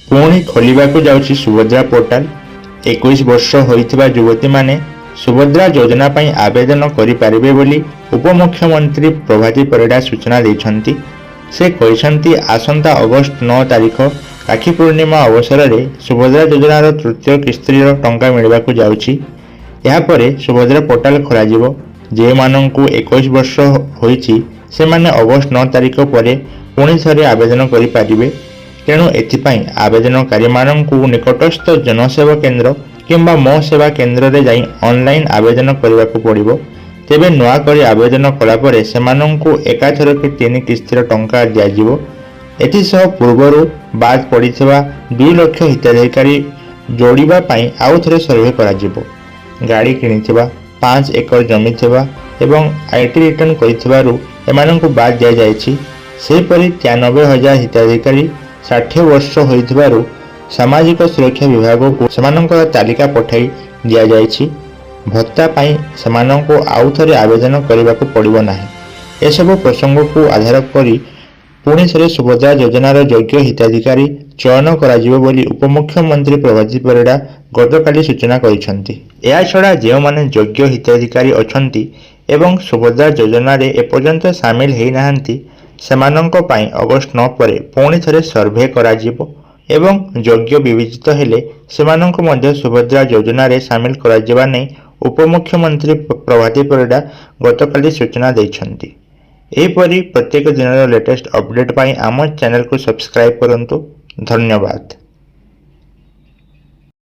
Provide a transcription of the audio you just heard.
पुणी खोलिबाकु जाउछि सुभद्रा पोर्टाल। 21 वर्ष होइथिबा युवती माने सुभद्रा योजना पई आवेदन करि पारिबे बोली उपमुख्यमंत्री प्रभाती परिडा सूचना दैछन्ति। से कहिसन्ति आसंता अगस्त 9 तारिख राखी पूर्णिमा अवसर में सुभद्रा योजनार तृतीय किस्तिर टंका मिलवाकु जाउछि। या परे सुभद्रा पोर्टाल खोलाजिबो। जे माननकु 21 वर्ष होइछि से माने अगस्त 9 तारिख परे पुणी थरे आवेदन करि पारिबे। तेणु एथिपाई आवेदनकारी माननकु निकटस्थ जनसेवा केंद्र किंबा मो सेवा केंद्र रे जाई ऑनलाइन आवेदन करबाकु पड़िबो। तेबे नुआ करी आवेदन कला परे सेमानंकु एकाथरके 3 किस्तिर टंका दियाजिबो। एथिसह पूर्वरु बाद पड़िथिबा 2 लाख हिताधिकारी जोड़िबा पई आउ थरे सर्वे कराजिबो। गाड़ी किनिथिबा 5 एकर जमी थिबा एवं आईटी रिटर्न करिथिबारु एमानंकु बाद दिया जायछि। सेपरि 93,000 हिताधिकारी 60 वर्ष होइथिबारु सामाजिक सुरक्षा विभाग को सेमानंकर तालिका पठाई दिया जायछि। भत्ता पाई सेमानंको आउ थरे आवेदन करबाकू पड़िबो नाही। एसबु प्रसंग को आधार करी पुणी थरे सुभद्रा योजनार योग्य हिताधिकारी चयन कराजिबो बोली उपमुख्यमंत्री प्रभाती परिडा गतकाली सूचना करिसंती। या छड़ा जे माने योग्य हिताधिकारी अछंती एवं सुभद्रा योजना रे एपर्यंत शामिल हेई नाहंती सेमानंको पाई अगस्त 9 परे पुणी थरे सर्वे कराजिबो एवं योग्य विवेचित हेले सेमानंको मध्य सुभद्रा योजना रे शामिल कराजिबा नै उपमुख्यमंत्री प्रभाती परिडा गतकाली सूचना दैछंती। एपरि प्रत्येक दिन लेटेस्ट अपडेट पाई आम चैनल को सब्सक्राइब करंतु। धन्यवाद।